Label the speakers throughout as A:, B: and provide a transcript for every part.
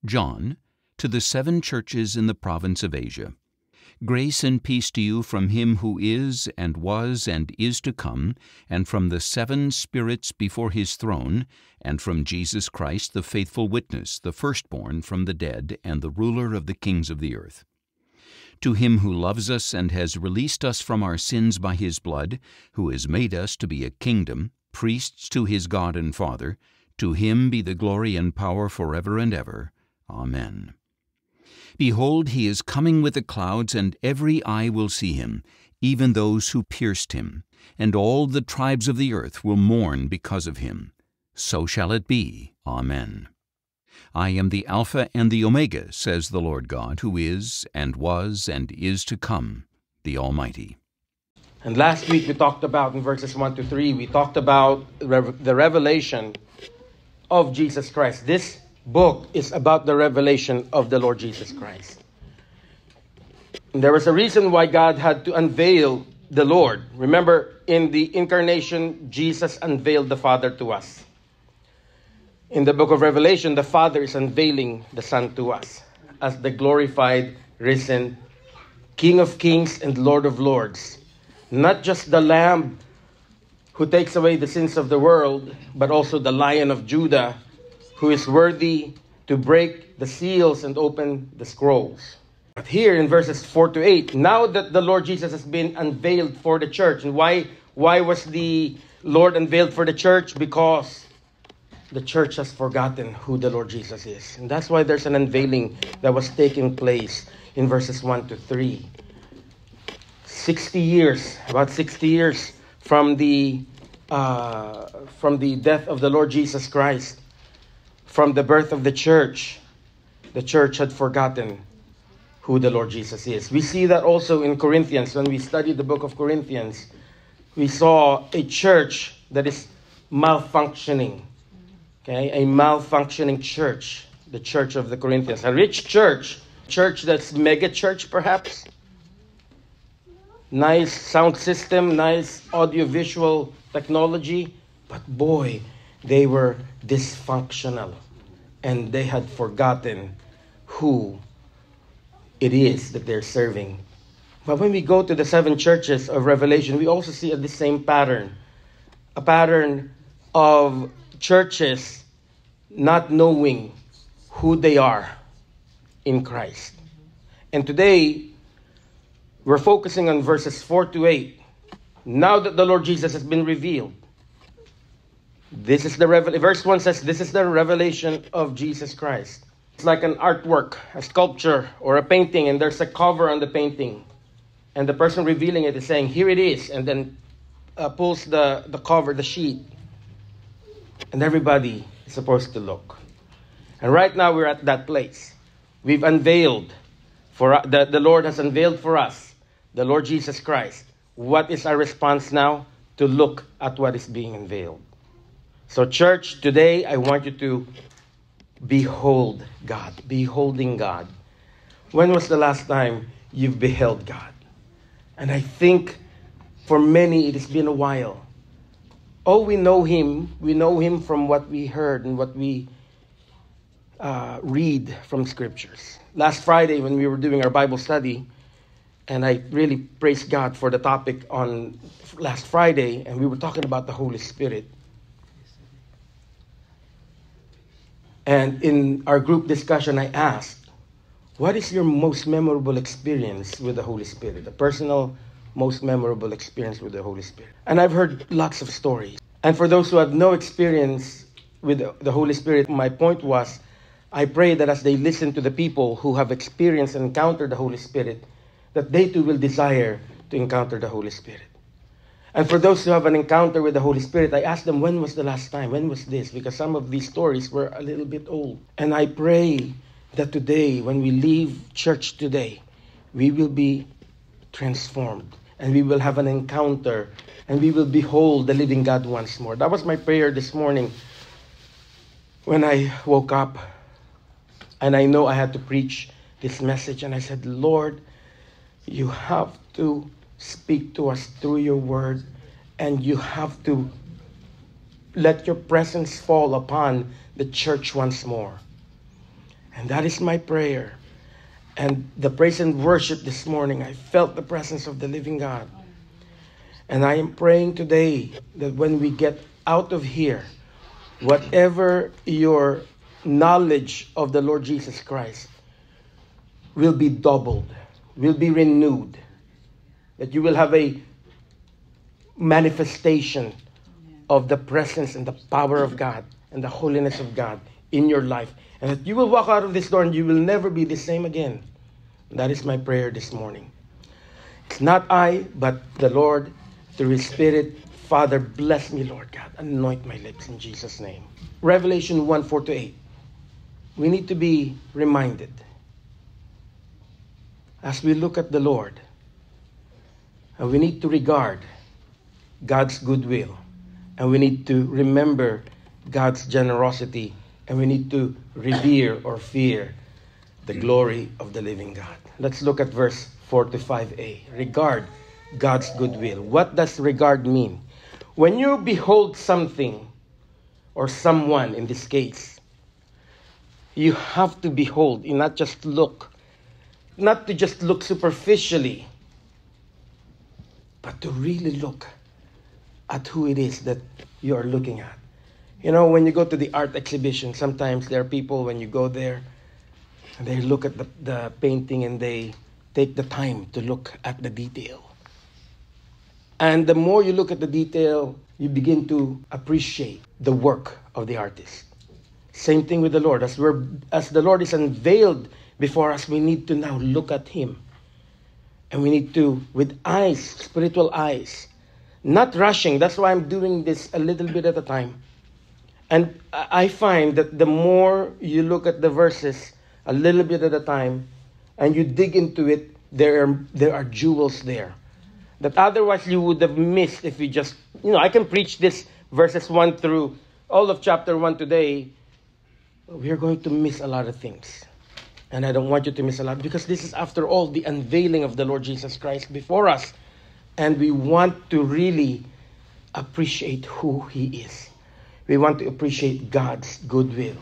A: John, to the 7 churches in the province of Asia. Grace and peace to you from Him who is, and was, and is to come, and from the 7 spirits before His throne, and from Jesus Christ, the faithful witness, the firstborn from the dead, and the ruler of the kings of the earth. To Him who loves us and has released us from our sins by His blood, who has made us to be a kingdom, priests to His God and Father, to Him be the glory and power forever and ever. Amen. Behold, He is coming with the clouds, and every eye will see Him, even those who pierced Him, and all the tribes of the earth will mourn because of Him. So shall it be. Amen. I am the Alpha and the Omega, says the Lord God, who is, and was, and is to come, the Almighty.
B: And last week we talked about, in verses 1 to 3, we talked about the revelation of Jesus Christ. This book is about the revelation of the Lord Jesus Christ. And there was a reason why God had to unveil the Lord. Remember, in the incarnation, Jesus unveiled the Father to us. In the book of Revelation, the Father is unveiling the Son to us as the glorified, risen King of kings and Lord of lords. Not just the Lamb who takes away the sins of the world, but also the Lion of Judah, who is worthy to break the seals and open the scrolls. But here in verses 4 to 8, now that the Lord Jesus has been unveiled for the church, and why was the Lord unveiled for the church? Because the church has forgotten who the Lord Jesus is. And that's why there's an unveiling that was taking place in verses 1 to 3. 60 years, about 60 years from the death of the Lord Jesus Christ, from the birth of the church had forgotten who the Lord Jesus is. We see that also in Corinthians. When we studied the book of Corinthians, we saw a church that is malfunctioning. Okay, a malfunctioning church, the church of the Corinthians. A rich church that's mega church perhaps. Nice sound system, nice audiovisual technology. But boy, they were dysfunctional. And they had forgotten who it is that they're serving. But when we go to the 7 churches of Revelation, we also see the same pattern. A pattern of churches not knowing who they are in Christ. And today, we're focusing on verses 4 to 8. Now that the Lord Jesus has been revealed, this is the verse 1 says, this is the revelation of Jesus Christ. It's like an artwork, a sculpture, or a painting, and there's a cover on the painting. And the person revealing it is saying, here it is, and then pulls the cover, the sheet. And everybody is supposed to look. And right now we're at that place. We've unveiled, the Lord has unveiled for us, the Lord Jesus Christ. What is our response now? To look at what is being unveiled. So church, today I want you to behold God, beholding God. When was the last time you've beheld God? And I think for many it has been a while. Oh, we know Him from what we heard and what we read from scriptures. Last Friday when we were doing our Bible study, and I really praise God for the topic on last Friday, and we were talking about the Holy Spirit. And in our group discussion, I asked, what is your most memorable experience with the Holy Spirit? A personal, most memorable experience with the Holy Spirit. And I've heard lots of stories. And for those who have no experience with the Holy Spirit, my point was, I pray that as they listen to the people who have experienced and encountered the Holy Spirit, that they too will desire to encounter the Holy Spirit. And for those who have an encounter with the Holy Spirit, I ask them, when was the last time? When was this? Because some of these stories were a little bit old. And I pray that today, when we leave church today, we will be transformed. And we will have an encounter. And we will behold the living God once more. That was my prayer this morning when I woke up. And I know I had to preach this message. And I said, Lord, you have to speak to us through your word, and you have to let your presence fall upon the church once more. And that is my prayer. And the praise and worship this morning, I felt the presence of the living God. And I am praying today that when we get out of here, whatever your knowledge of the Lord Jesus Christ will be doubled, will be renewed, that you will have a manifestation of the presence and the power of God and the holiness of God in your life, and that you will walk out of this door and you will never be the same again. That is my prayer this morning. It's not I, but the Lord through His Spirit. Father, bless me, Lord God. Anoint my lips in Jesus' name. Revelation 1:4-8. We need to be reminded as we look at the Lord, and we need to regard God's goodwill, and we need to remember God's generosity, and we need to revere or fear the glory of the living God. Let's look at verse 4-5a. Regard God's goodwill. What does regard mean? When you behold something or someone, in this case, you have to behold, you not just look, not to just look superficially, but to really look at who it is that you are looking at. You know, when you go to the art exhibition, sometimes there are people, when you go there, and they look at the painting and they take the time to look at the detail. And the more you look at the detail, you begin to appreciate the work of the artist. Same thing with the Lord. As the Lord is unveiled before us, we need to now look at Him. And we need to, with eyes, spiritual eyes, not rushing. That's why I'm doing this a little bit at a time. And I find that the more you look at the verses a little bit at a time, and you dig into it, there are jewels there that otherwise you would have missed if you just, I can preach this verses 1 through all of chapter 1 today. We're going to miss a lot of things. And I don't want you to miss a lot, because this is, after all, the unveiling of the Lord Jesus Christ before us. And we want to really appreciate who He is. We want to appreciate God's goodwill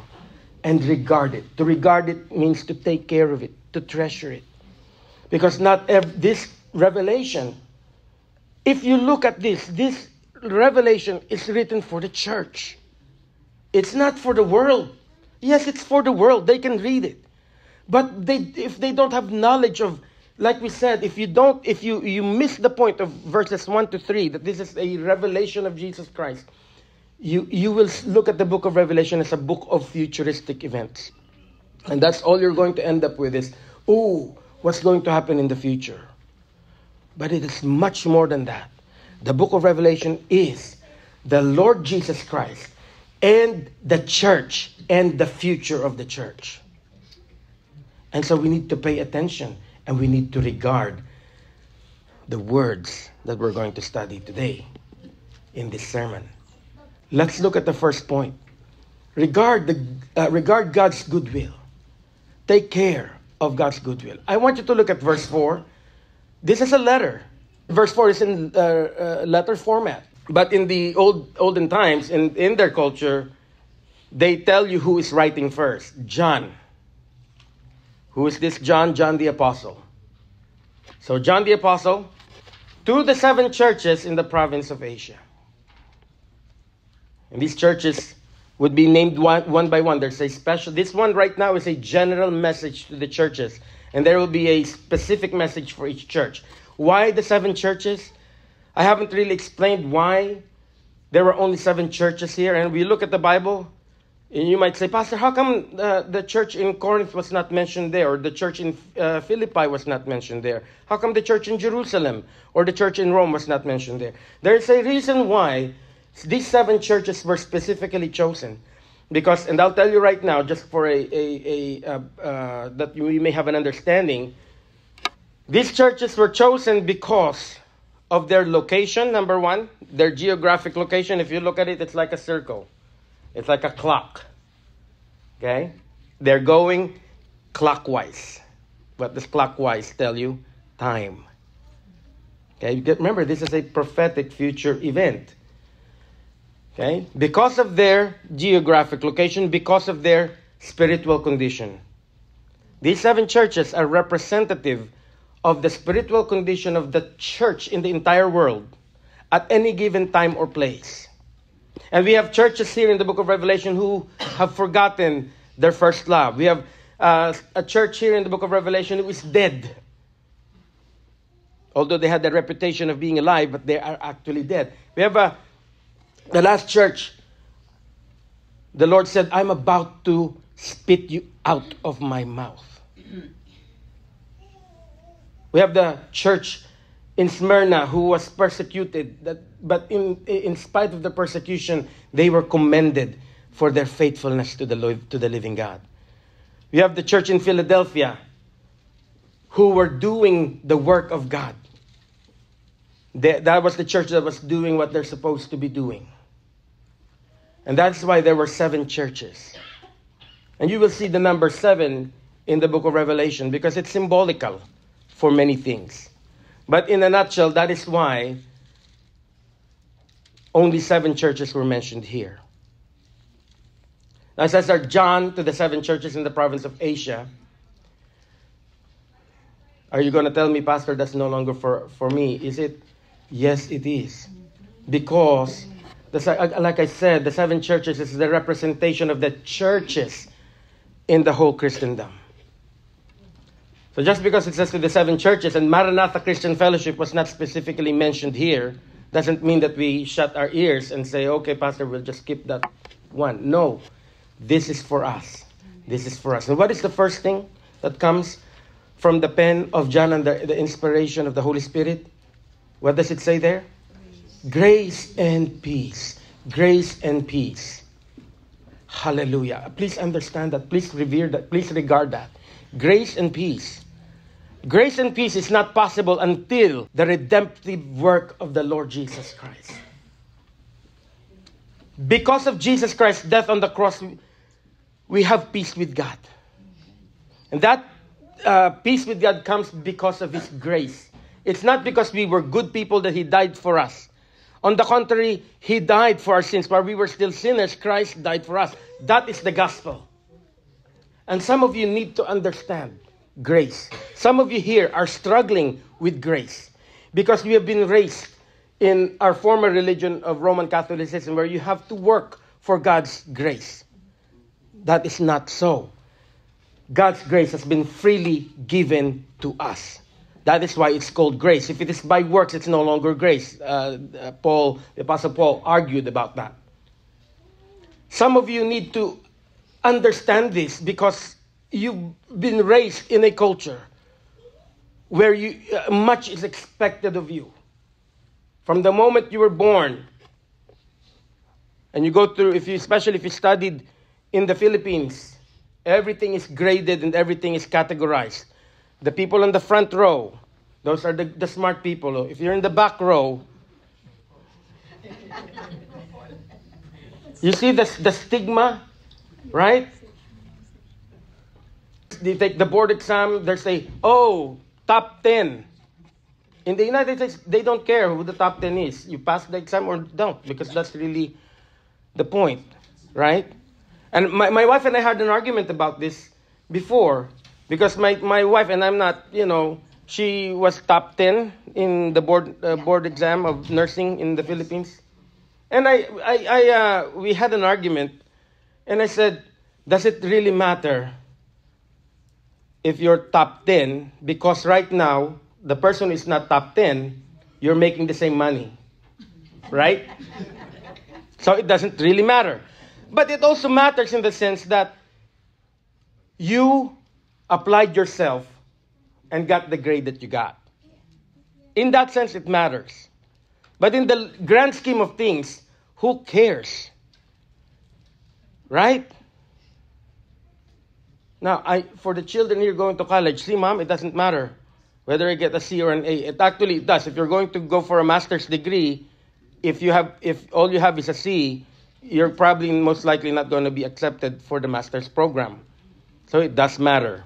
B: and regard it. To regard it means to take care of it, to treasure it. Because this revelation, if you look at this revelation is written for the church. It's not for the world. Yes, it's for the world. They can read it. But if they don't have knowledge of, like we said, if you miss the point of verses 1-3, that this is a revelation of Jesus Christ, you will look at the book of Revelation as a book of futuristic events. And that's all you're going to end up with is, what's going to happen in the future? But it is much more than that. The book of Revelation is the Lord Jesus Christ and the church and the future of the church. And so we need to pay attention, and we need to regard the words that we're going to study today in this sermon. Let's look at the first point. Regard God's goodwill. Take care of God's goodwill. I want you to look at verse 4. This is a letter. Verse 4 is in letter format. But in the olden times, in their culture, they tell you who is writing first. John. Who is this John? John the Apostle. So John the Apostle to the 7 churches in the province of Asia. And these churches would be named one by one. There's a special, this one right now is a general message to the churches. And there will be a specific message for each church. Why the 7 churches? I haven't really explained why there were only 7 churches here. And we look at the Bible, and you might say, Pastor, how come the church in Corinth was not mentioned there? Or the church in Philippi was not mentioned there? How come the church in Jerusalem or the church in Rome was not mentioned there? There's a reason why these 7 churches were specifically chosen. Because, and I'll tell you right now, just for that we may have an understanding, these churches were chosen because of their location, number one, their geographic location. If you look at it, it's like a circle. It's like a clock. Okay? They're going clockwise. What does clockwise tell you? Time. Okay? Remember, this is a prophetic future event. Okay? Because of their geographic location, because of their spiritual condition. These 7 churches are representative of the spiritual condition of the church in the entire world at any given time or place. And we have churches here in the book of Revelation who have forgotten their first love. We have a church here in the book of Revelation who is dead. Although they had the reputation of being alive, but they are actually dead. We have the last church. The Lord said, I'm about to spit you out of my mouth. We have the church in Smyrna who was persecuted, but in spite of the persecution, they were commended for their faithfulness to the living God. We have the church in Philadelphia who were doing the work of God. That was the church that was doing what they're supposed to be doing. And that's why there were 7 churches. And you will see the number 7 in the book of Revelation because it's symbolical for many things. But in a nutshell, that is why only 7 churches were mentioned here. Now, it says that John to the 7 churches in the province of Asia. Are you going to tell me, Pastor, that's no longer for me? Is it? Yes, it is. Because, like I said, the 7 churches is the representation of the churches in the whole Christendom. So just because it says to the 7 churches and Maranatha Christian Fellowship was not specifically mentioned here, doesn't mean that we shut our ears and say, okay, Pastor, we'll just skip that one. No, this is for us. This is for us. And what is the first thing that comes from the pen of John and the inspiration of the Holy Spirit? What does it say there? Grace and peace. Grace and peace. Hallelujah. Please understand that. Please revere that. Please regard that. Grace and peace. Grace and peace is not possible until the redemptive work of the Lord Jesus Christ. Because of Jesus Christ's death on the cross, we have peace with God. And that peace with God comes because of His grace. It's not because we were good people that He died for us. On the contrary, He died for our sins. While we were still sinners, Christ died for us. That is the gospel. And some of you need to understand grace. Some of you here are struggling with grace because we have been raised in our former religion of Roman Catholicism where you have to work for God's grace. That is not so. God's grace has been freely given to us. That is why it's called grace. If it is by works, it's no longer grace. The Apostle Paul argued about that. Some of you need to understand this because you've been raised in a culture where much is expected of you. From the moment you were born, and you go through, especially if you studied in the Philippines, everything is graded and everything is categorized. The people in the front row, those are the smart people. If you're in the back row, you see the stigma, right? They take the board exam, they say, top 10. In the United States, they don't care who the top 10 is. You pass the exam or don't, because that's really the point, right? And my wife and I had an argument about this before, because my wife, and I'm not, she was top 10 in the board exam of nursing in the Philippines. And we had an argument, and I said, does it really matter if you're top 10? Because right now, the person is not top 10, you're making the same money, right? So it doesn't really matter. But it also matters in the sense that you applied yourself and got the grade that you got. In that sense, it matters. But in the grand scheme of things, who cares? Right? Now, for the children here going to college, see, Mom, it doesn't matter whether I get a C or an A. It actually does. If you're going to go for a master's degree, if all you have is a C, you're probably most likely not going to be accepted for the master's program. So it does matter.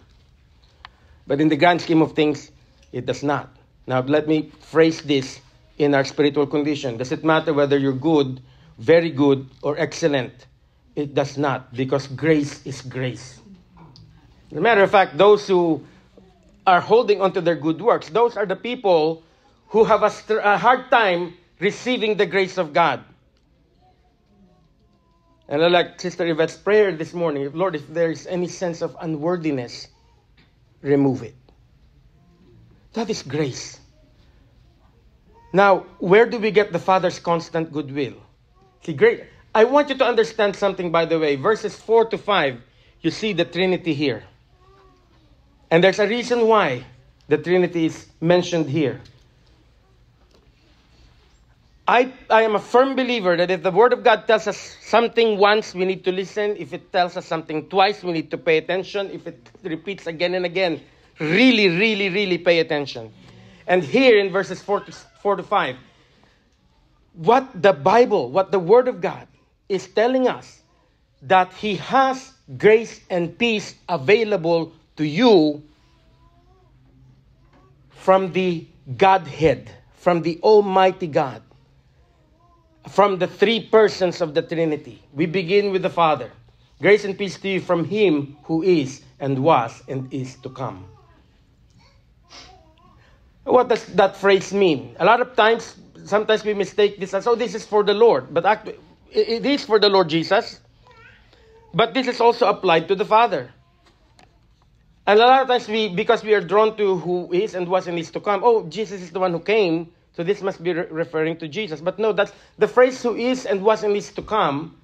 B: But in the grand scheme of things, it does not. Now, let me phrase this in our spiritual condition. Does it matter whether you're good, very good, or excellent? It does not, because grace is grace. As a matter of fact, those who are holding onto their good works, those are the people who have a hard time receiving the grace of God. And I like Sister Yvette's prayer this morning, Lord, if there is any sense of unworthiness, remove it. That is grace. Now, where do we get the Father's constant goodwill? See, great. I want you to understand something, by the way. Verses 4 to 5, you see the Trinity here. And there's a reason why the Trinity is mentioned here. I am a firm believer that if the Word of God tells us something once, we need to listen. If it tells us something twice, we need to pay attention. If it repeats again and again, really, really, really pay attention. And here in verses 4 to 5, what the Bible, what the Word of God is telling us, that He has grace and peace available to you from the Godhead, from the Almighty God, from the three persons of the Trinity. We begin with the Father. Grace and peace to you from Him who is and was and is to come. What does that phrase mean? A lot of times, sometimes we mistake this as, oh, this is for the Lord. But actually, it is for the Lord Jesus. But this is also applied to the Father. And a lot of times, because we are drawn to who is and was and is to come, oh, Jesus is the one who came, so this must be referring to Jesus. But no, that's the phrase who is and was and is to come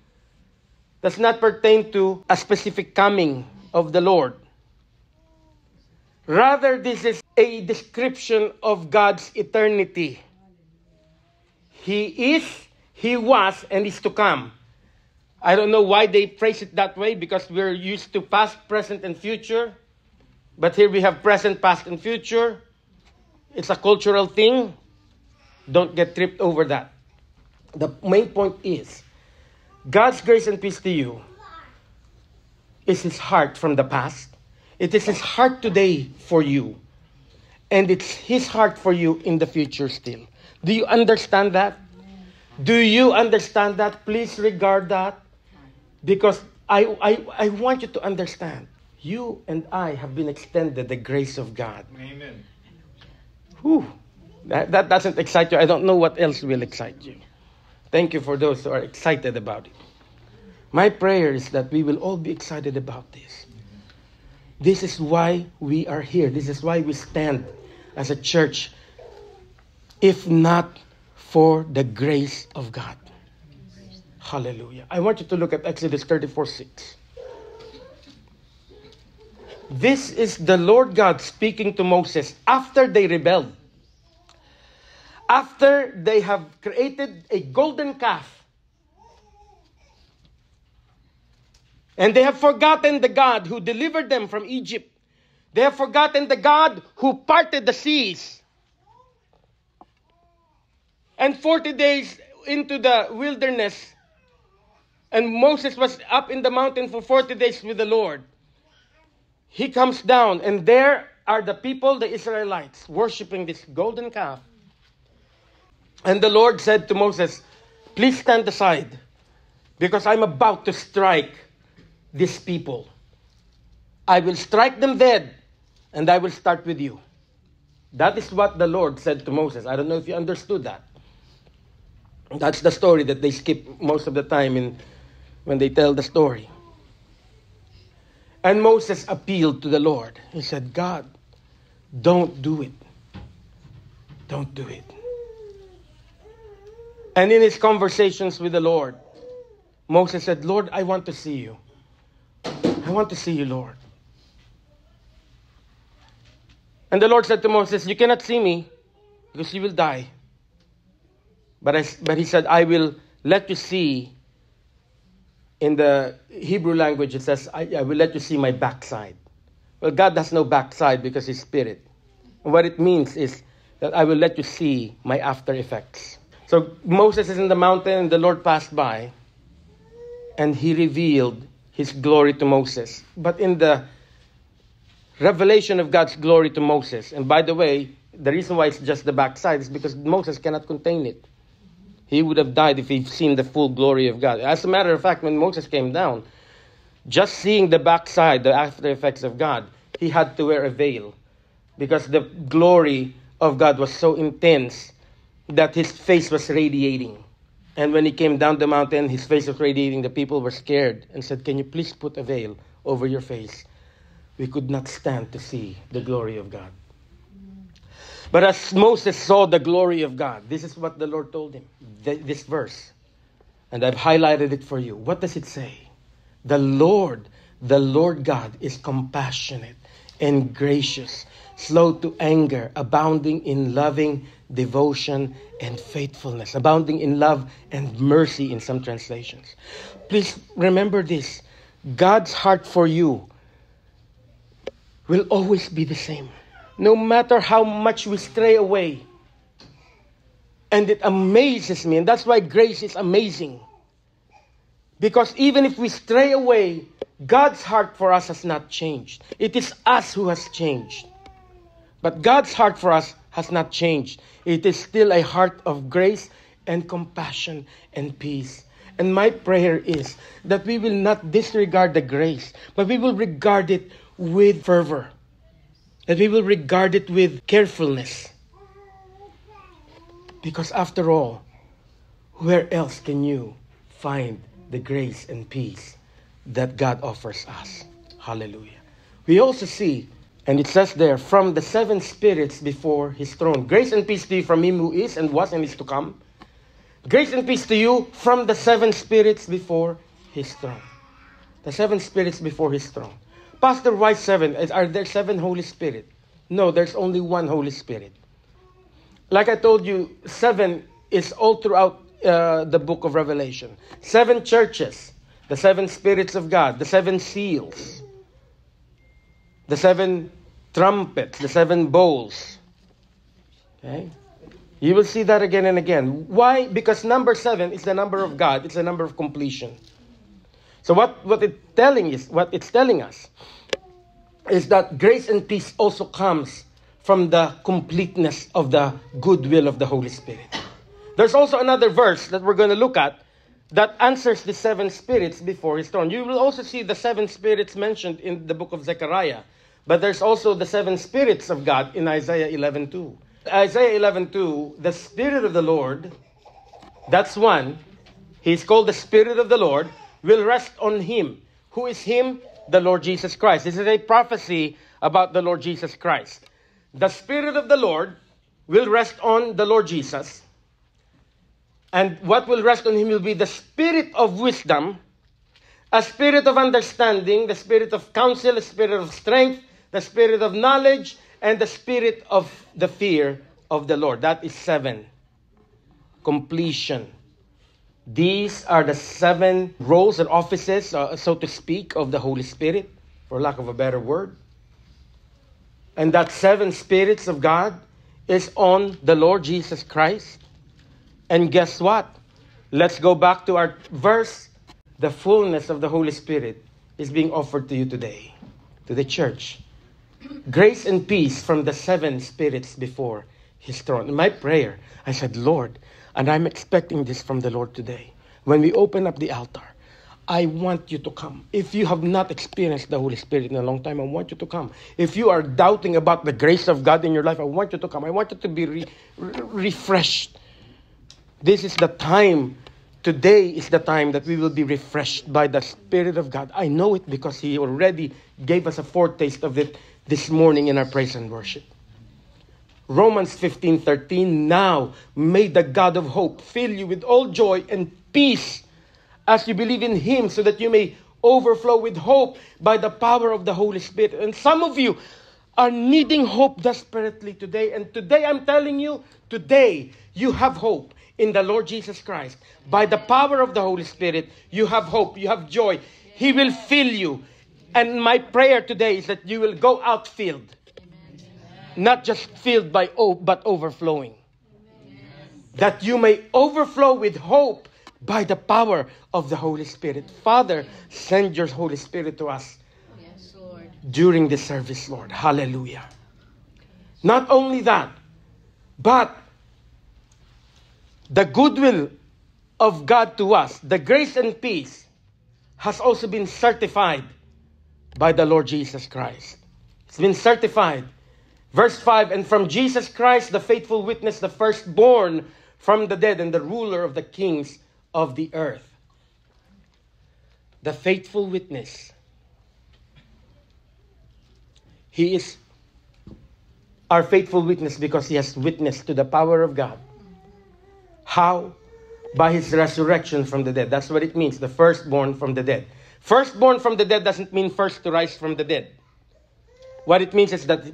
B: does not pertain to a specific coming of the Lord. Rather, this is a description of God's eternity. He is, He was, and is to come. I don't know why they phrase it that way, because we're used to past, present, and future. But here we have present, past, and future. It's a cultural thing. Don't get tripped over that. The main point is, God's grace and peace to you is His heart from the past. It is His heart today for you. And it's His heart for you in the future still. Do you understand that? Do you understand that? Please regard that. Because I want you to understand. You and I have been extended the grace of God.
C: Amen.
B: Whew. That doesn't excite you. I don't know what else will excite you. Thank you for those who are excited about it. My prayer is that we will all be excited about this. This is why we are here. This is why we stand as a church. If not for the grace of God. Hallelujah. I want you to look at Exodus 34:6. This is the Lord God speaking to Moses after they rebelled. After they have created a golden calf. And they have forgotten the God who delivered them from Egypt. They have forgotten the God who parted the seas. And 40 days into the wilderness, and Moses was up in the mountain for 40 days with the Lord. He comes down, and there are the people, the Israelites, worshiping this golden calf. And the Lord said to Moses, please stand aside, because I'm about to strike these people. I will strike them dead, and I will start with you. That is what the Lord said to Moses. I don't know if you understood that. That's the story that they skip most of the time when they tell the story. And Moses appealed to the Lord. He said, God, don't do it. Don't do it. And in his conversations with the Lord, Moses said, Lord, I want to see you. I want to see you, Lord. And the Lord said to Moses, you cannot see me because you will die. But he said, I will let you see. In the Hebrew language, it says, I will let you see my backside. Well, God has no backside because He's Spirit. And what it means is that I will let you see my after effects. So Moses is in the mountain, and the Lord passed by, and He revealed His glory to Moses. But in the revelation of God's glory to Moses, and by the way, the reason why it's just the backside is because Moses cannot contain it. He would have died if he'd seen the full glory of God. As a matter of fact, when Moses came down, just seeing the backside, the after effects of God, he had to wear a veil because the glory of God was so intense that his face was radiating. And when he came down the mountain, his face was radiating. The people were scared and said, "Can you please put a veil over your face? We could not stand to see the glory of God." But as Moses saw the glory of God, this is what the Lord told him, this verse. And I've highlighted it for you. What does it say? The Lord God is compassionate and gracious, slow to anger, abounding in loving devotion and faithfulness, abounding in love and mercy in some translations. Please remember this. God's heart for you will always be the same. No matter how much we stray away. And it amazes me. And that's why grace is amazing. Because even if we stray away, God's heart for us has not changed. It is us who has changed. But God's heart for us has not changed. It is still a heart of grace and compassion and peace. And my prayer is that we will not disregard the grace, but we will regard it with fervor. That we will regard it with carefulness. Because after all, where else can you find the grace and peace that God offers us? Hallelujah. We also see, and it says there, from the 7 spirits before his throne. Grace and peace to you from him who is and was and is to come. Grace and peace to you from the 7 spirits before his throne. The 7 spirits before his throne. Pastor, why 7? Are there 7 Holy Spirit? No, there's only one Holy Spirit. Like I told you, 7 is all throughout the book of Revelation. 7 churches, the 7 spirits of God, the 7 seals, the 7 trumpets, the 7 bowls. Okay? You will see that again and again. Why? Because number 7 is the number of God. It's the number of completion. So what it's telling us is that grace and peace also comes from the completeness of the goodwill of the Holy Spirit. There's also another verse that we're going to look at that answers the 7 spirits before his throne. You will also see the 7 spirits mentioned in the book of Zechariah. But there's also the 7 spirits of God in Isaiah 11:2. Isaiah 11:2, the Spirit of the Lord, that's one. He's called the Spirit of the Lord, will rest on him. Who is him? The Lord Jesus Christ. This is a prophecy about the Lord Jesus Christ. The Spirit of the Lord will rest on the Lord Jesus. And what will rest on him will be the spirit of wisdom, a spirit of understanding, the spirit of counsel, a spirit of strength, the spirit of knowledge, and the spirit of the fear of the Lord. That is 7. Completion. These are the 7 roles and offices, so to speak, of the Holy Spirit, for lack of a better word. And that 7 spirits of God is on the Lord Jesus Christ. And guess what? Let's go back to our verse. The fullness of the Holy Spirit is being offered to you today, to the church. Grace and peace from the 7 spirits before his throne. In my prayer, I said, Lord, and I'm expecting this from the Lord today. When we open up the altar, I want you to come. If you have not experienced the Holy Spirit in a long time, I want you to come. If you are doubting about the grace of God in your life, I want you to come. I want you to be refreshed. This is the time. Today is the time that we will be refreshed by the Spirit of God. I know it because He already gave us a foretaste of it this morning in our praise and worship. Romans 15:13, now may the God of hope fill you with all joy and peace as you believe in Him, so that you may overflow with hope by the power of the Holy Spirit. And some of you are needing hope desperately today. And today I'm telling you, today you have hope in the Lord Jesus Christ. By the power of the Holy Spirit, you have hope, you have joy. He will fill you. And my prayer today is that you will go out filled. Not just filled but overflowing. That you may overflow with hope by the power of the Holy Spirit. Father, send your Holy Spirit to us during this service, Lord. Hallelujah. Not only that, but the goodwill of God to us, the grace and peace has also been certified by the Lord Jesus Christ. It's been certified. Verse 5, and from Jesus Christ, the faithful witness, the firstborn from the dead and the ruler of the kings of the earth. The faithful witness. He is our faithful witness because he has witnessed to the power of God. How? By his resurrection from the dead. That's what it means, the firstborn from the dead. Firstborn from the dead doesn't mean first to rise from the dead. What it means is that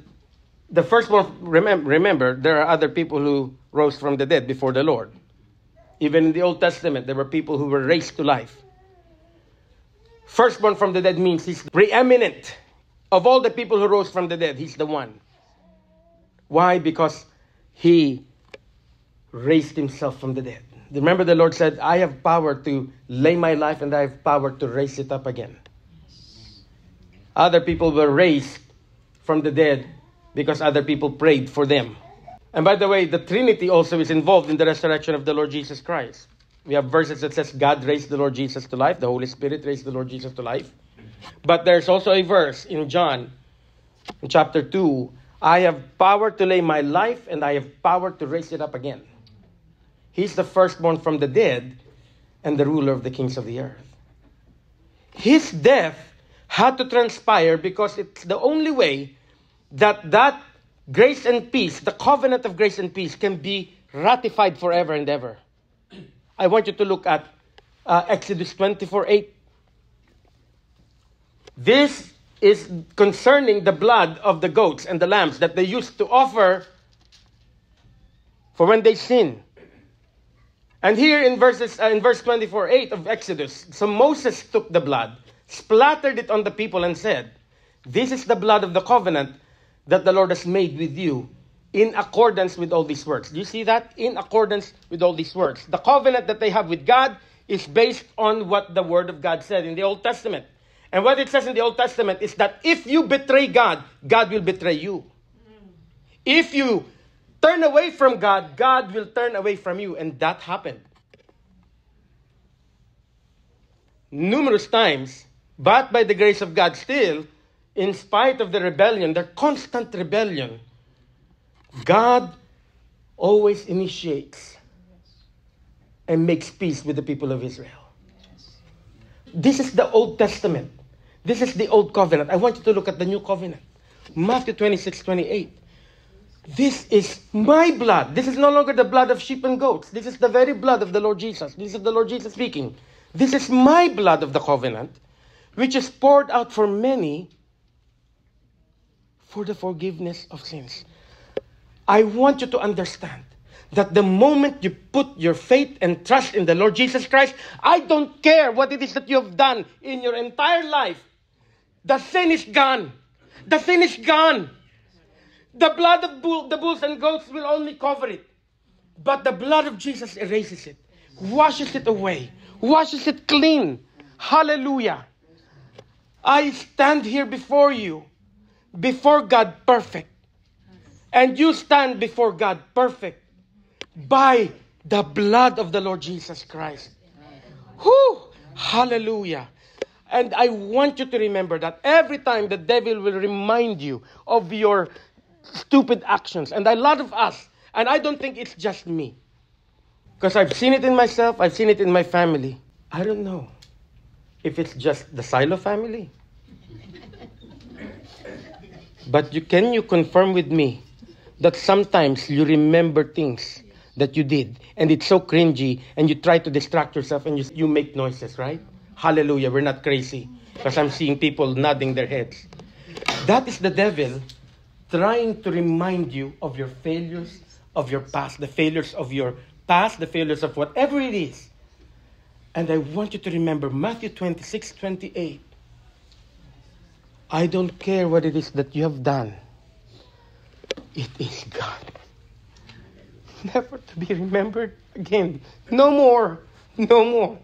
B: the firstborn, remember, there are other people who rose from the dead before the Lord. Even in the Old Testament, there were people who were raised to life. Firstborn from the dead means he's preeminent. Of all the people who rose from the dead, he's the one. Why? Because he raised himself from the dead. Remember, the Lord said, I have power to lay my life and I have power to raise it up again. Other people were raised from the dead because other people prayed for them. And by the way, the Trinity also is involved in the resurrection of the Lord Jesus Christ. We have verses that says God raised the Lord Jesus to life. The Holy Spirit raised the Lord Jesus to life. But there's also a verse in John, in chapter 2, I have power to lay my life and I have power to raise it up again. He's the firstborn from the dead and the ruler of the kings of the earth. His death had to transpire because it's the only way that grace and peace, the covenant of grace and peace, can be ratified forever and ever. I want you to look at Exodus 24:8. This is concerning the blood of the goats and the lambs that they used to offer for when they sin. And here in verse 24:8 of Exodus, so Moses took the blood, splattered it on the people and said, this is the blood of the covenant that the Lord has made with you in accordance with all these words. Do you see that? In accordance with all these words. The covenant that they have with God is based on what the Word of God said in the Old Testament. And what it says in the Old Testament is that if you betray God, God will betray you. If you turn away from God, God will turn away from you. And that happened numerous times, but by the grace of God still, in spite of the rebellion, their constant rebellion, God always initiates and makes peace with the people of Israel. This is the Old Testament. This is the Old Covenant. I want you to look at the New Covenant. Matthew 26:28. This is my blood. This is no longer the blood of sheep and goats. This is the very blood of the Lord Jesus. This is the Lord Jesus speaking. This is my blood of the covenant, which is poured out for many for the forgiveness of sins. I want you to understand that the moment you put your faith and trust in the Lord Jesus Christ, I don't care what it is that you have done in your entire life. The sin is gone. The sin is gone. The blood of the bulls and goats will only cover it. But the blood of Jesus erases it, washes it away, washes it clean. Hallelujah. I stand here before you, before God perfect. And you stand before God perfect by the blood of the Lord Jesus Christ. Whew! Hallelujah. And I want you to remember that every time the devil will remind you of your stupid actions, and a lot of us, and I don't think it's just me, because I've seen it in myself, I've seen it in my family. I don't know if it's just the Silo family. But can you confirm with me that sometimes you remember things that you did, and it's so cringy, and you try to distract yourself, and you make noises, right? Hallelujah, we're not crazy, because I'm seeing people nodding their heads. That is the devil trying to remind you of your failures of your past, the failures of your past, the failures of whatever it is. And I want you to remember Matthew 26:28. I don't care what it is that you have done. It is gone. Never to be remembered again. No more. No more.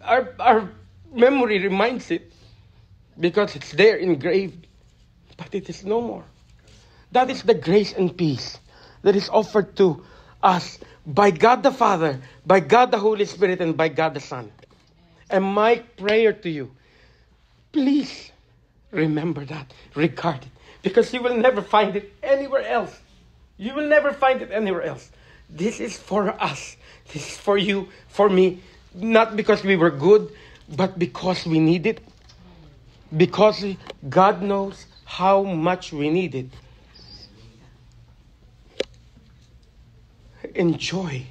B: Our memory reminds it because it's there engraved. But it is no more. That is the grace and peace that is offered to us by God the Father, by God the Holy Spirit, and by God the Son. And my prayer to you, please remember that, regard it, because you will never find it anywhere else. You will never find it anywhere else. This is for us. This is for you, for me, not because we were good, but because we need it. Because God knows how much we need it. Enjoy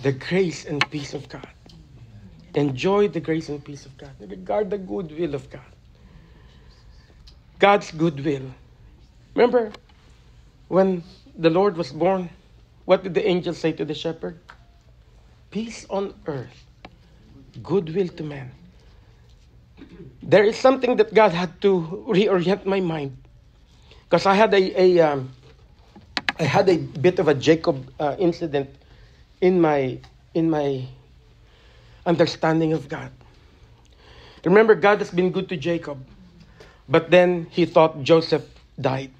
B: the grace and peace of God. Enjoy the grace and peace of God. Regard the goodwill of God. God's goodwill. Remember, when the Lord was born, what did the angel say to the shepherd? Peace on earth, goodwill to man. There is something that God had to reorient my mind, because I had a bit of a Jacob incident in my understanding of God. Remember, God has been good to Jacob, but then he thought Joseph died.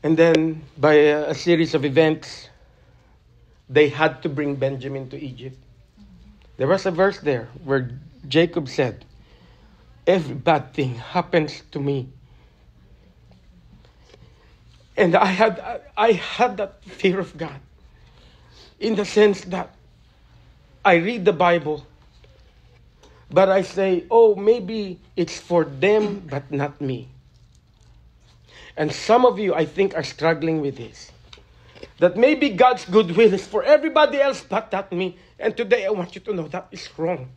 B: And then by a series of events, they had to bring Benjamin to Egypt. There was a verse there where Jacob said, every bad thing happens to me. And I had that fear of God, in the sense that I read the Bible, but I say, oh, maybe it's for them, but not me. And some of you, I think, are struggling with this. That maybe God's goodwill is for everybody else, but not me. And today I want you to know that is wrong.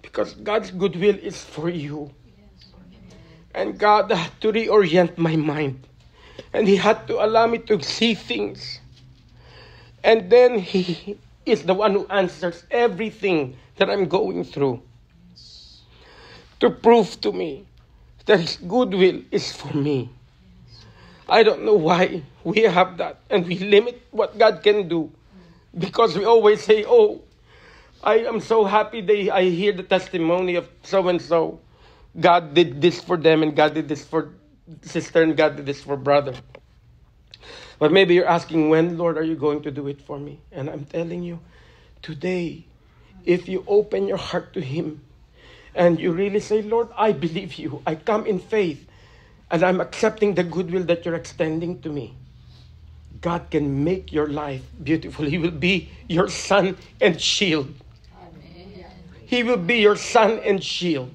B: Because God's goodwill is for you. And God had to reorient my mind. And He had to allow me to see things. And then He is the one who answers everything that I'm going through. To prove to me that His goodwill is for me. I don't know why we have that and we limit what God can do. Because we always say, oh, I am so happy I hear the testimony of so-and-so. God did this for them, and God did this for sister, and God did this for brother. But maybe you're asking, when, Lord, are you going to do it for me? And I'm telling you, today, if you open your heart to Him, and you really say, Lord, I believe you. I come in faith. And I'm accepting the goodwill that you're extending to me. God can make your life beautiful. He will be your sun and shield. Amen. He will be your sun and shield.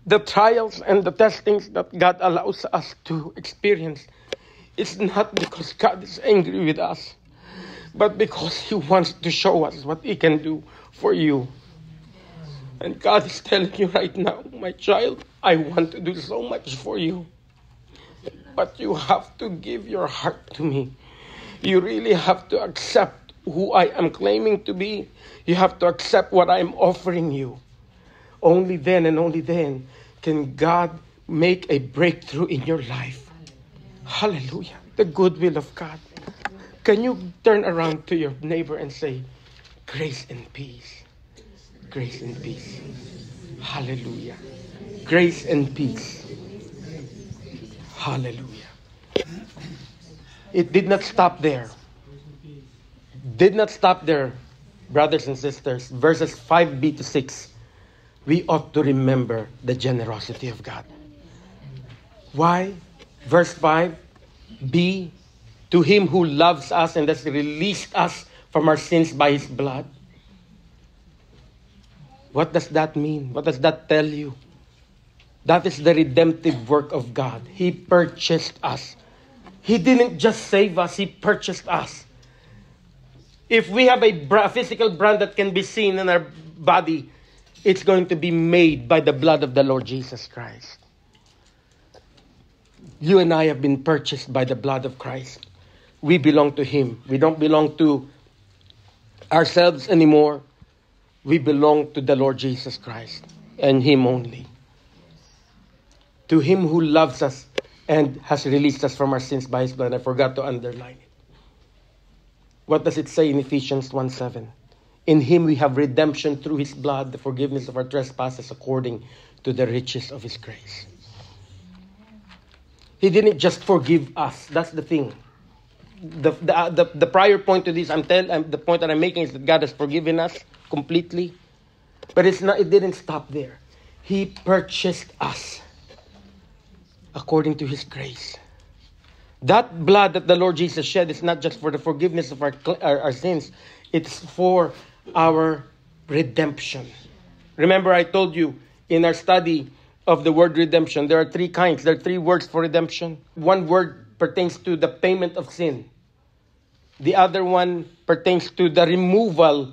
B: The trials and the testings that God allows us to experience, it's not because God is angry with us, but because He wants to show us what He can do for you. And God is telling you right now, my child, I want to do so much for you. But you have to give your heart to me. You really have to accept who I am claiming to be. You have to accept what I am offering you. Only then and only then can God make a breakthrough in your life. Hallelujah. The goodwill of God. Can you turn around to your neighbor and say, grace and peace. Grace and peace. Hallelujah. Grace and peace. Hallelujah. It did not stop there. Did not stop there, brothers and sisters. Verses 5b to 6. We ought to remember the generosity of God. Why? Verse 5b, to Him who loves us and has released us from our sins by His blood. What does that mean? What does that tell you? That is the redemptive work of God. He purchased us. He didn't just save us, He purchased us. If we have a physical brand that can be seen in our body, it's going to be made by the blood of the Lord Jesus Christ. You and I have been purchased by the blood of Christ. We belong to Him. We don't belong to ourselves anymore. We belong to the Lord Jesus Christ and Him only. To Him who loves us and has released us from our sins by His blood. I forgot to underline it. What does it say in Ephesians 1:7? In Him we have redemption through His blood, the forgiveness of our trespasses according to the riches of His grace. He didn't just forgive us. That's the thing. the prior point to this, the point that I'm making is that God has forgiven us completely. But it didn't stop there. He purchased us according to His grace. That blood that the Lord Jesus shed is not just for the forgiveness of our sins. It's for our redemption. Remember, I told you in our study of the word redemption, there are three kinds. There are three words for redemption. One word pertains to the payment of sin. The other one pertains to the removal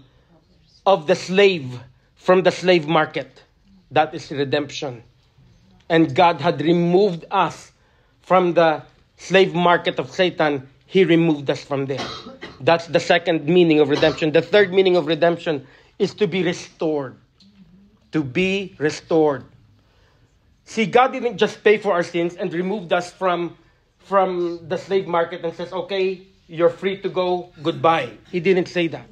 B: of the slave from the slave market. That is redemption. And God had removed us from the slave market of Satan. He removed us from there. That's the second meaning of redemption. The third meaning of redemption is to be restored. To be restored. See, God didn't just pay for our sins and removed us from the slave market and says, okay, you're free to go, goodbye. He didn't say that.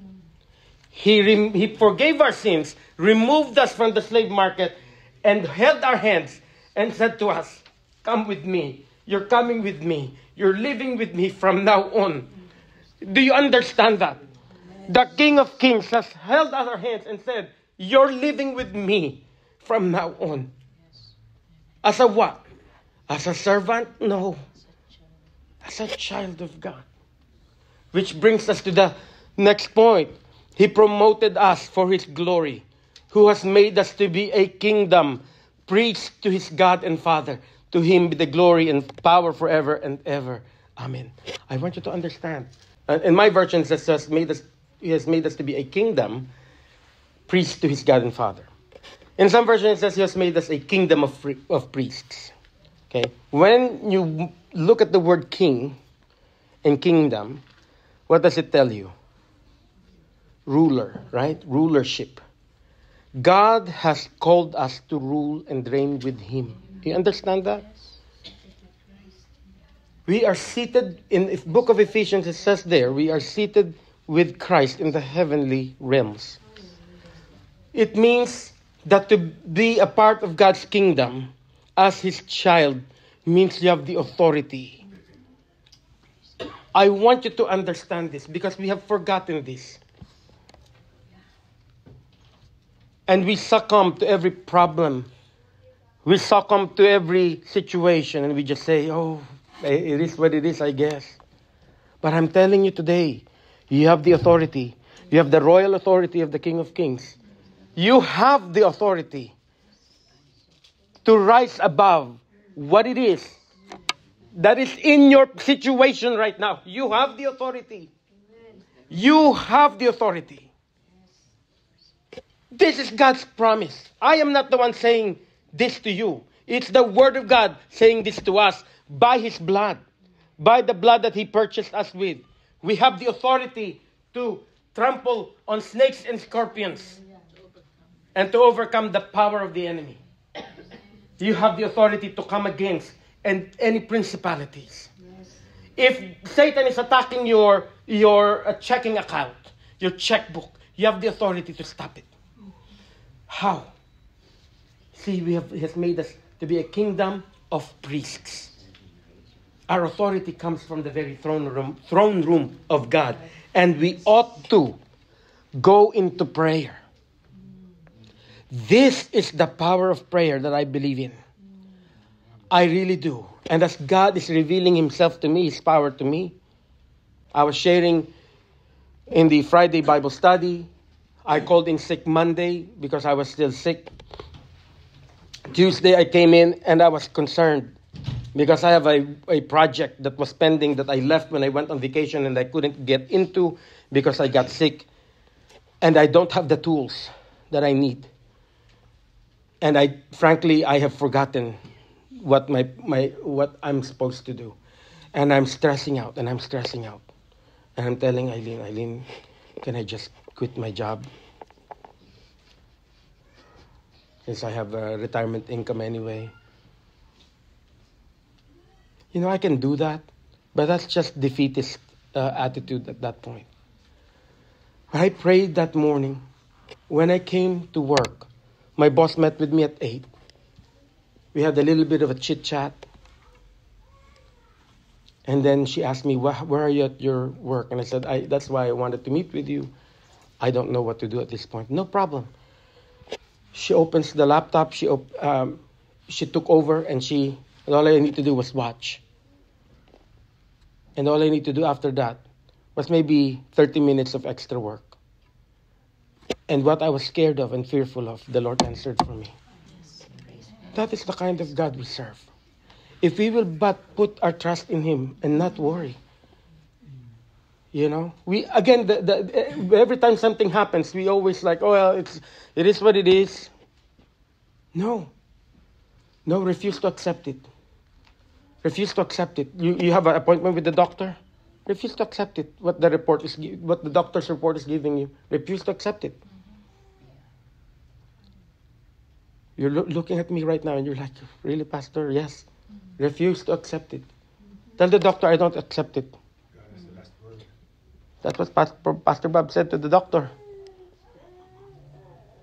B: He forgave our sins, removed us from the slave market, and held our hands and said to us, come with me. You're coming with me. You're living with me from now on. Do you understand that? The King of Kings has held our hands and said, you're living with me from now on. As a what? As a servant? No. As a child of God. Which brings us to the next point. He promoted us for His glory, who has made us to be a kingdom, priests to His God and Father. To Him be the glory and power forever and ever. Amen. I want you to understand. In my version, it says, He has made us to be a kingdom, priests to His God and Father. In some versions, it says He has made us a kingdom of priests. Okay? When you look at the word king and kingdom, what does it tell you? Ruler, right? Rulership. God has called us to rule and reign with Him. Do you understand that? We are seated in the book of Ephesians, it says there, we are seated with Christ in the heavenly realms. It means that to be a part of God's kingdom as His child means you have the authority. I want you to understand this because we have forgotten this. And we succumb to every problem. We succumb to every situation and we just say, oh, it is what it is, I guess. But I'm telling you today, you have the authority. You have the royal authority of the King of Kings. You have the authority to rise above what it is that is in your situation right now. You have the authority. You have the authority. This is God's promise. I am not the one saying this to you. It's the Word of God saying this to us by His blood. By the blood that He purchased us with. We have the authority to trample on snakes and scorpions and to overcome the power of the enemy. You have the authority to come against any principalities. If Satan is attacking your checking account, your checkbook, you have the authority to stop it. How? See, He has made us to be a kingdom of priests. Our authority comes from the very throne room of God. And we ought to go into prayer. This is the power of prayer that I believe in. I really do. And as God is revealing Himself to me, His power to me, I was sharing in the Friday Bible study. I called in sick Monday because I was still sick. Tuesday I came in and I was concerned because I have a project that was pending that I left when I went on vacation and I couldn't get into because I got sick. And I don't have the tools that I need. And I have forgotten what I'm supposed to do. And I'm stressing out. And I'm telling Eileen, can I just quit my job? Since I have a retirement income anyway. You know, I can do that. But that's just defeatist attitude at that point. I prayed that morning. When I came to work, my boss met with me at 8. We had a little bit of a chit-chat. And then she asked me, where are you at your work? And I said, that's why I wanted to meet with you. I don't know what to do at this point. No problem. She opens the laptop. She took over, and all I need to do was watch. And all I need to do after that was maybe 30 minutes of extra work. And what I was scared of and fearful of, the Lord answered for me. That is the kind of God we serve. If we will but put our trust in Him and not worry. You know, every time something happens, we always like, oh, well, it is what it is. No, refuse to accept it. Refuse to accept it. You have an appointment with the doctor. Refuse to accept it. What the doctor's report is giving you. Refuse to accept it. You're looking at me right now, and you're like, really, Pastor? Yes. Refuse to accept it. Tell the doctor, I don't accept it. That's what Pastor Bob said to the doctor.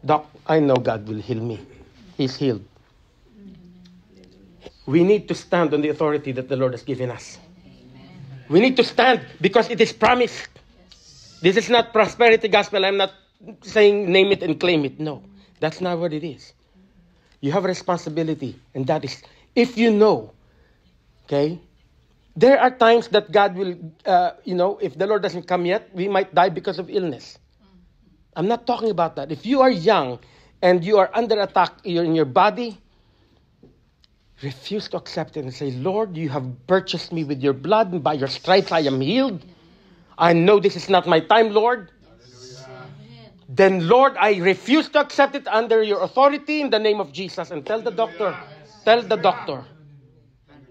B: Doc, I know God will heal me. He's healed. We need to stand on the authority that the Lord has given us. We need to stand because it is promised. This is not prosperity gospel. I'm not saying name it and claim it. No, that's not what it is. You have a responsibility, and that is, if you know, okay, there are times that God will, if the Lord doesn't come yet, we might die because of illness. I'm not talking about that. If you are young and you are under attack in your body, refuse to accept it and say, Lord, you have purchased me with your blood, and by your stripes I am healed. I know this is not my time, Lord. Then, Lord, I refuse to accept it under your authority in the name of Jesus. And tell the doctor.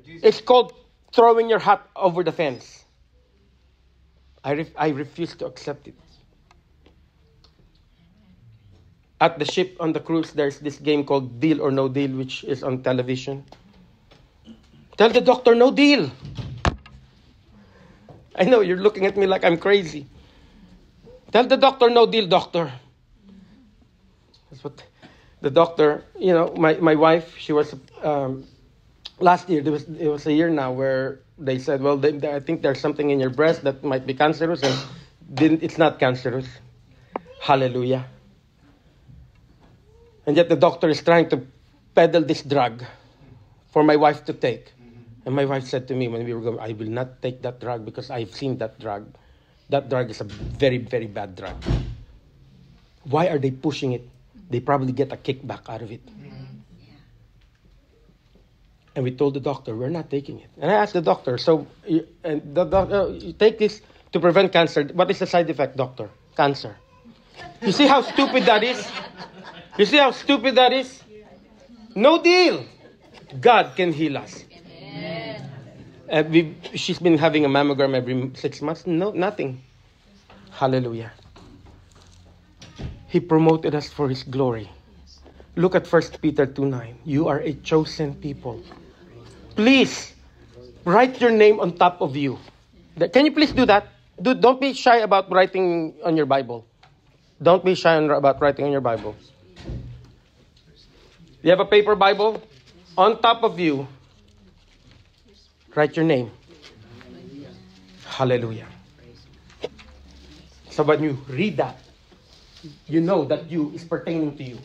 B: It's called throwing your hat over the fence. I refuse to accept it. At the ship on the cruise, there's this game called Deal or No Deal, which is on television. Tell the doctor, no deal. I know you're looking at me like I'm crazy. Tell the doctor, no deal, doctor. That's what the doctor, my wife, she was, last year, it was a year now where they said, well, I think there's something in your breast that might be cancerous, and it's not cancerous. Hallelujah. And yet the doctor is trying to peddle this drug for my wife to take. And my wife said to me when we were going, I will not take that drug because I've seen that drug. That drug is a very, very bad drug. Why are they pushing it? They probably get a kickback out of it. And we told the doctor, we're not taking it. And I asked the doctor, you take this to prevent cancer. What is the side effect, doctor? Cancer. You see how stupid that is? You see how stupid that is? No deal. God can heal us. She's been having a mammogram every 6 months. No, nothing. Hallelujah. He promoted us for His glory. Look at 1 Peter 2:9. You are a chosen people. Please, write your name on top of you. Can you please do that? Don't be shy about writing on your Bible. Don't be shy about writing on your Bible. You have a paper Bible? On top of you, write your name. Hallelujah. So when you read that, you know that you is pertaining to you.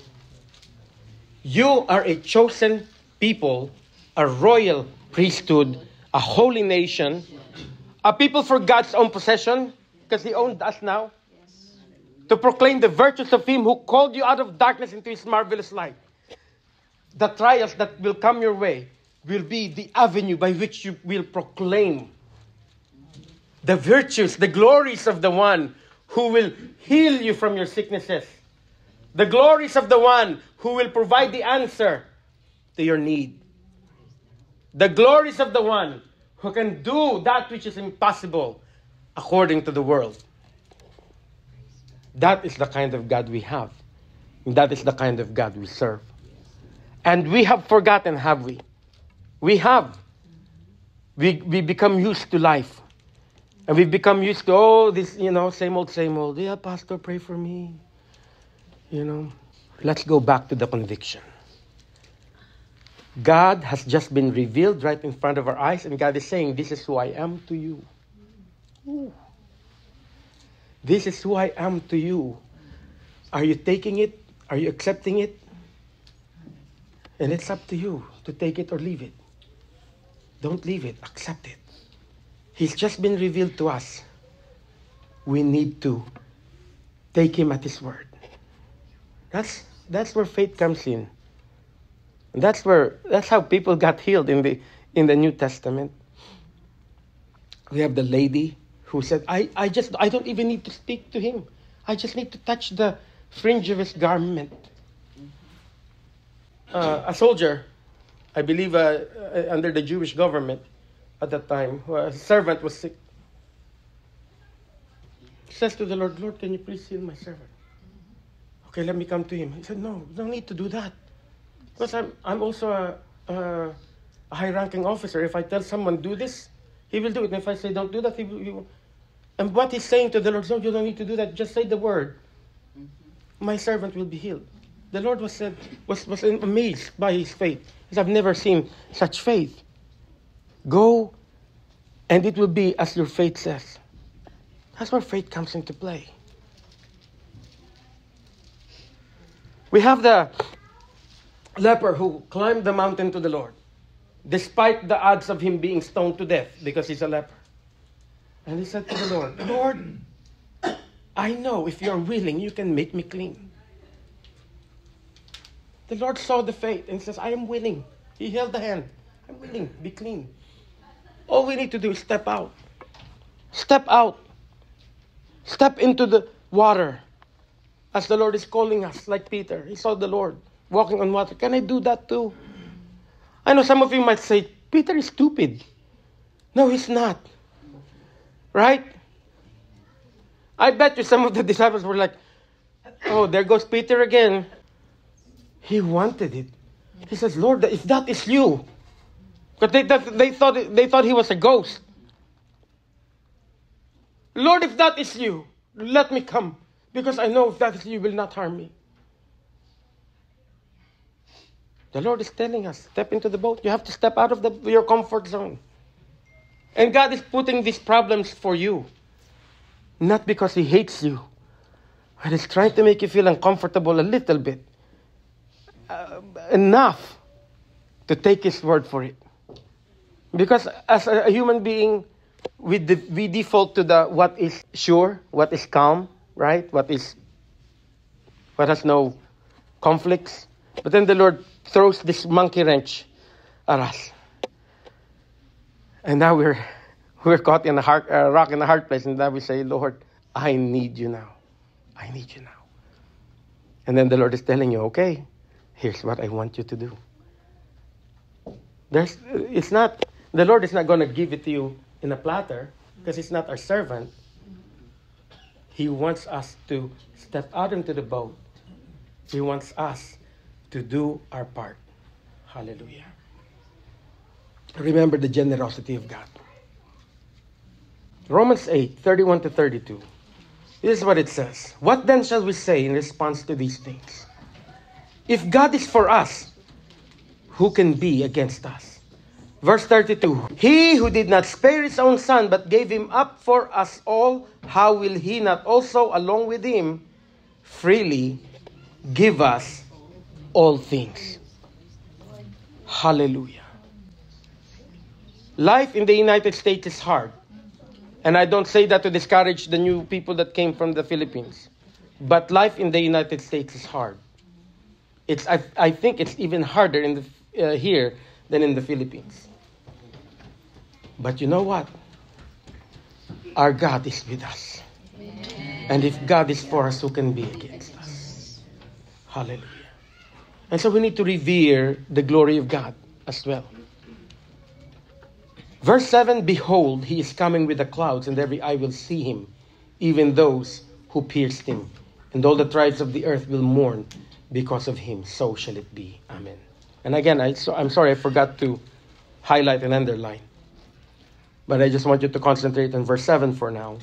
B: You are a chosen people, a royal priesthood, a holy nation, a people for God's own possession, because He owned us now, to proclaim the virtues of Him who called you out of darkness into His marvelous light. The trials that will come your way will be the avenue by which you will proclaim the virtues, the glories of the one who will heal you from your sicknesses. The glories of the one who will provide the answer to your need. The glories of the one who can do that which is impossible according to the world. That is the kind of God we have. That is the kind of God we serve. And we have forgotten, have we? We have. We become used to life. And we've become used to, this, same old. Yeah, Pastor, pray for me. Let's go back to the conviction. God has just been revealed right in front of our eyes, and God is saying, this is who I am to you. Ooh. This is who I am to you. Are you taking it? Are you accepting it? And it's up to you to take it or leave it. Don't leave it. Accept it. He's just been revealed to us. We need to take him at his word. That's where faith comes in. And that's how people got healed in the New Testament. We have the lady who said, I don't even need to speak to him. I just need to touch the fringe of his garment. A soldier, I believe under the Jewish government at that time, a servant was sick. He says to the Lord, Lord, can you please heal my servant? Okay, let me come to him. He said, no, you don't need to do that. Because I'm also a high-ranking officer. If I tell someone, do this, he will do it. And if I say, don't do that, he will. And what he's saying to the Lord, no, you don't need to do that. Just say the word. My servant will be healed. The Lord was amazed by his faith. He said, I've never seen such faith. Go, and it will be as your faith says. That's where faith comes into play. We have the leper who climbed the mountain to the Lord, despite the odds of him being stoned to death because he's a leper. And he said to the Lord, Lord, I know if you're willing, you can make me clean. The Lord saw the faith and says, I am willing. He held the hand. I'm willing, be clean. All we need to do is step out. Step out. Step into the water. As the Lord is calling us, like Peter. He saw the Lord walking on water. Can I do that too? I know some of you might say, Peter is stupid. No, he's not. Right? I bet you some of the disciples were like, oh, there goes Peter again. He wanted it. He says, Lord, if that is you. But they thought he was a ghost. Lord, if that is you, let me come. Because I know if that is you, will not harm me. The Lord is telling us, step into the boat. You have to step out of your comfort zone. And God is putting these problems for you. Not because he hates you. But he's trying to make you feel uncomfortable a little bit. Enough to take his word for it. Because as a human being, we default to what is sure, what is calm, right? What has no conflicts. But then the Lord throws this monkey wrench at us. And now we're caught in a rock in a hard place. And now we say, Lord, I need you now. I need you now. And then the Lord is telling you, okay, here's what I want you to do. The Lord is not going to give it to you in a platter because he's not our servant. He wants us to step out into the boat. He wants us to do our part. Hallelujah. Remember the generosity of God. Romans 8, 31 to 32. This is what it says. What then shall we say in response to these things? If God is for us, who can be against us? Verse 32. He who did not spare his own son, but gave him up for us all, how will he not also, along with him, freely give us all things? Hallelujah. Life in the United States is hard. And I don't say that to discourage the new people that came from the Philippines. But life in the United States is hard. I think it's even harder here than in the Philippines. But you know what? Our God is with us. And if God is for us, who can be against us? Hallelujah. And so we need to revere the glory of God as well. Verse 7, behold, he is coming with the clouds, and every eye will see him, even those who pierced him. And all the tribes of the earth will mourn because of him. So shall it be. Amen. And again, I'm sorry I forgot to highlight and underline. But I just want you to concentrate on verse 7 for now.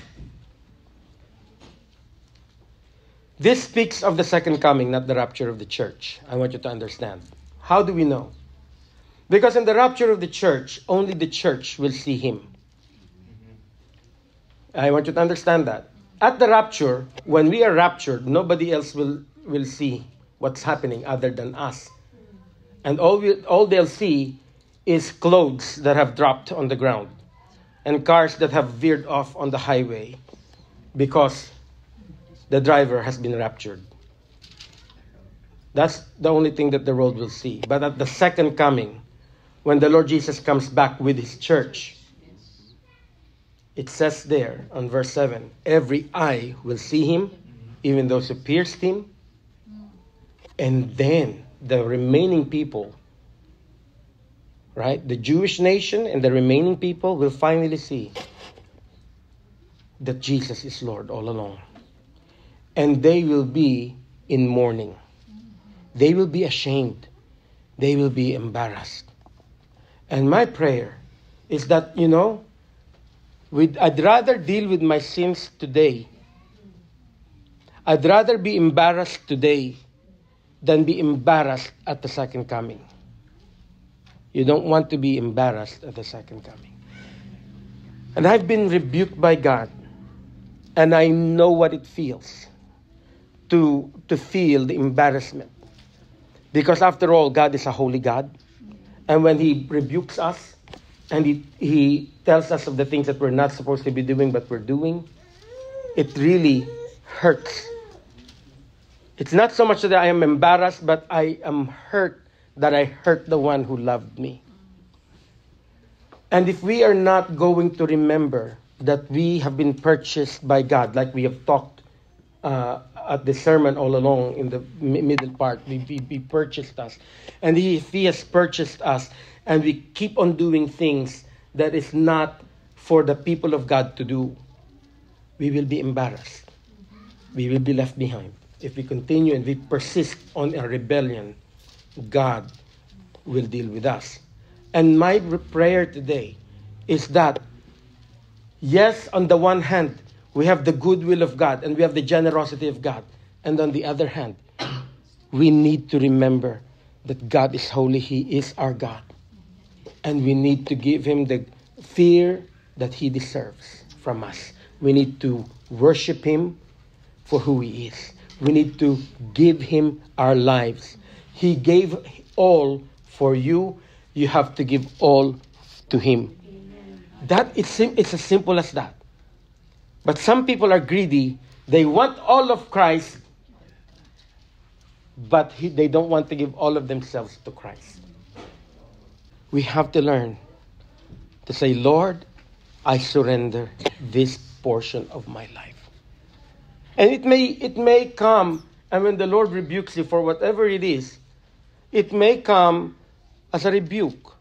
B: This speaks of the second coming, not the rapture of the church. I want you to understand. How do we know? Because in the rapture of the church, only the church will see him. I want you to understand that. At the rapture, when we are raptured, nobody else will see what's happening other than us. And all they'll see is clothes that have dropped on the ground and cars that have veered off on the highway because the driver has been raptured. That's the only thing that the world will see. But at the second coming, when the Lord Jesus comes back with his church, it says there on verse 7, every eye will see him, even those who pierced him. And then the remaining people, right? The Jewish nation and the remaining people will finally see that Jesus is Lord all along. And they will be in mourning. They will be ashamed. They will be embarrassed. And my prayer is that, I'd rather deal with my sins today. I'd rather be embarrassed today than be embarrassed at the second coming. You don't want to be embarrassed at the second coming. And I've been rebuked by God. And I know what it feels to feel the embarrassment. Because after all, God is a holy God. And when he rebukes us and he tells us of the things that we're not supposed to be doing but we're doing, it really hurts. It's not so much that I am embarrassed, but I am hurt that I hurt the one who loved me. And if we are not going to remember that we have been purchased by God, like we have talked at the sermon all along in the middle part, he purchased us. And if he has purchased us and we keep on doing things that is not for the people of God to do, we will be embarrassed. We will be left behind. If we continue and we persist on a rebellion, God will deal with us. And my prayer today is that, yes, on the one hand, we have the goodwill of God and we have the generosity of God. And on the other hand, we need to remember that God is holy. He is our God. And we need to give him the fear that he deserves from us. We need to worship him for who he is. We need to give him our lives. He gave all for you. You have to give all to him. It's as simple as that. But some people are greedy. They want all of Christ, but they don't want to give all of themselves to Christ. We have to learn to say, Lord, I surrender this portion of my life. And it may come, and when the Lord rebukes you for whatever it is, it may come as a rebuke.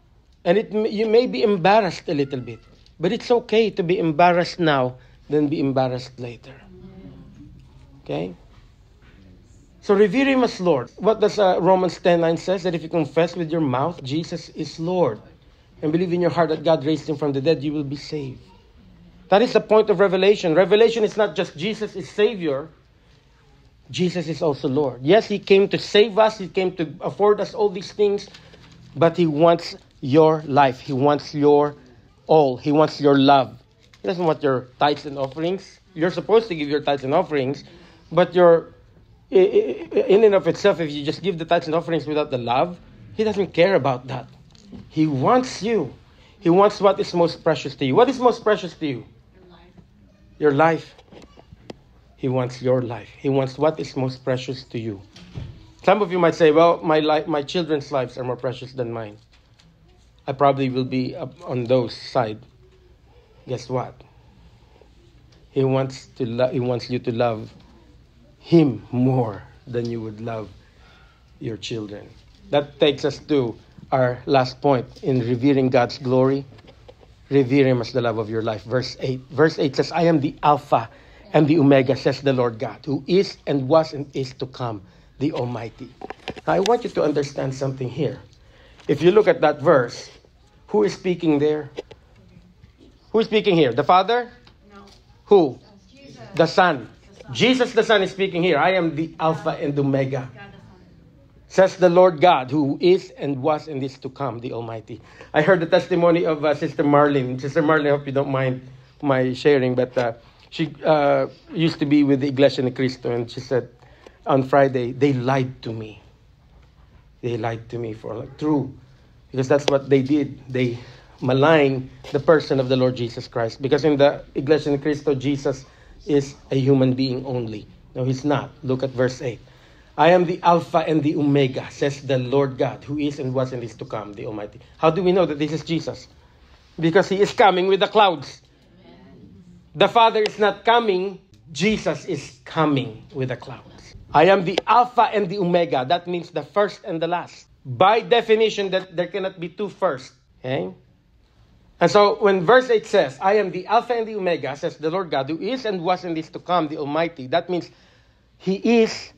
B: And you may be embarrassed a little bit. But it's okay to be embarrassed now than be embarrassed later. Okay? So revere him as Lord. What does Romans 10:9 says? That if you confess with your mouth Jesus is Lord and believe in your heart that God raised him from the dead, you will be saved. That is the point of revelation. Revelation is not just Jesus is Savior. Jesus is also Lord. Yes, he came to save us. He came to afford us all these things. But he wants your life. He wants your all. He wants your love. He doesn't want your tithes and offerings. You're supposed to give your tithes and offerings. But in and of itself, if you just give the tithes and offerings without the love, he doesn't care about that. He wants you. He wants what is most precious to you. What is most precious to you? Your life. He wants your life. He wants what is most precious to you. Some of you might say, well, my children's lives are more precious than mine. I probably will be up on those side. Guess what? He wants you to love him more than you would love your children. That takes us to our last point in revering God's glory. Revere him as the love of your life. Verse 8. Verse 8 says, I am the Alpha and the Omega, says the Lord God, who is and was and is to come, the Almighty. Now, I want you to understand something here. If you look at that verse, who is speaking there? Who is speaking here? The Father?
C: No.
B: Who?
C: Jesus.
B: The Son. Jesus the Son is speaking here. I am the Alpha and Omega. says the Lord God, who is and was and is to come, the Almighty. I heard the testimony of Sister Marlene. Sister Marlene, I hope you don't mind my sharing, but she used to be with the Iglesia ni Cristo, and she said on Friday, they lied to me. They lied to me for true, because that's what they did. They malign the person of the Lord Jesus Christ, because in the Iglesia ni Cristo, Jesus is a human being only. No, he's not. Look at verse 8. I am the Alpha and the Omega, says the Lord God, who is and was and is to come, the Almighty. How do we know that this is Jesus? Because he is coming with the clouds. The Father is not coming. Jesus is coming with the clouds. I am the Alpha and the Omega. That means the first and the last. By definition, that there cannot be two first. Okay? And so when verse 8 says, I am the Alpha and the Omega, says the Lord God, who is and was and is to come, the Almighty. That means he is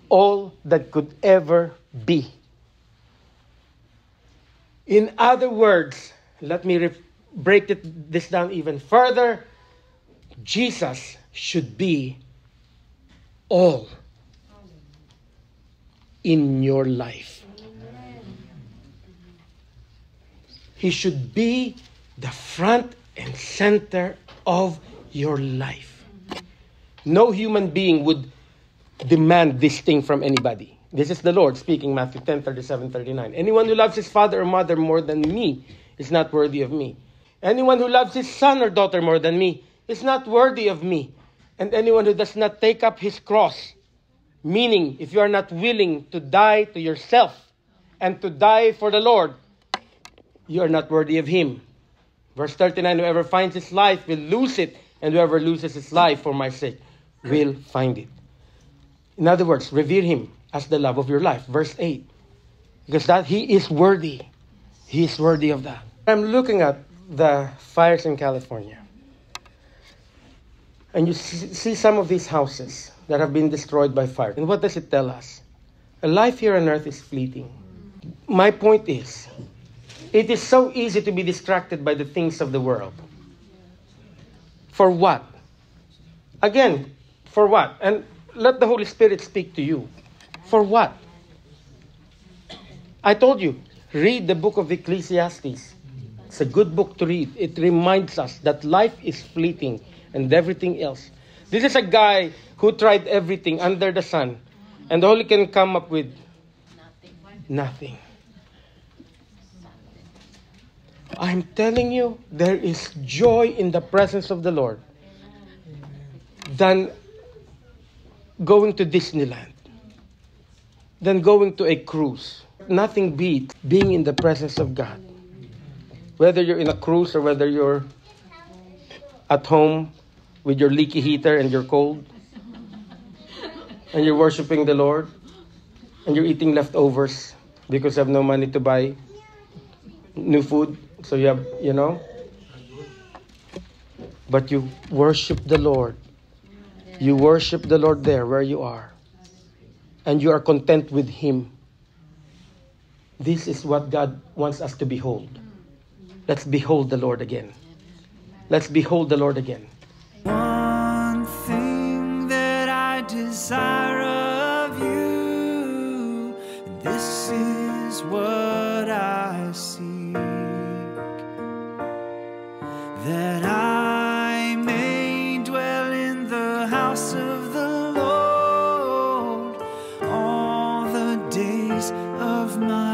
B: all that could ever be. In other words, let me break this down even further. Jesus should be all in your life. He should be the front and center of your life. No human being would demand this thing from anybody. This is the Lord speaking, Matthew 10:37-39. Anyone who loves his father or mother more than me is not worthy of me. Anyone who loves his son or daughter more than me is not worthy of me. And anyone who does not take up his cross, meaning if you are not willing to die to yourself and to die for the Lord, you are not worthy of him. Verse 39, whoever finds his life will lose it, and whoever loses his life for my sake will find it. In other words, revere him as the love of your life. Verse 8. Because that he is worthy. He is worthy of that. I'm looking at the fires in California. And you see some of these houses that have been destroyed by fire. And what does it tell us? A life here on earth is fleeting. My point is, it is so easy to be distracted by the things of the world. For what? Again, for what? And let the Holy Spirit speak to you. For what? I told you, read the book of Ecclesiastes. It's a good book to read. It reminds us that life is fleeting and everything else. This is a guy who tried everything under the sun, and all he can come up with nothing. I'm telling you, there is joy in the presence of the Lord than going to Disneyland, than going to a cruise. Nothing beats being in the presence of God. Whether you're in a cruise or whether you're at home with your leaky heater and you're cold, and you're worshiping the Lord, and you're eating leftovers because you have no money to buy new food. So you have, but you worship the Lord. You worship the Lord there where you are. And you are content with him. This is what God wants us to behold. Let's behold the Lord again. Let's behold the Lord again.
C: One thing that I desire of you, this is what I seek, that I may dwell in the house of the Lord all the days of my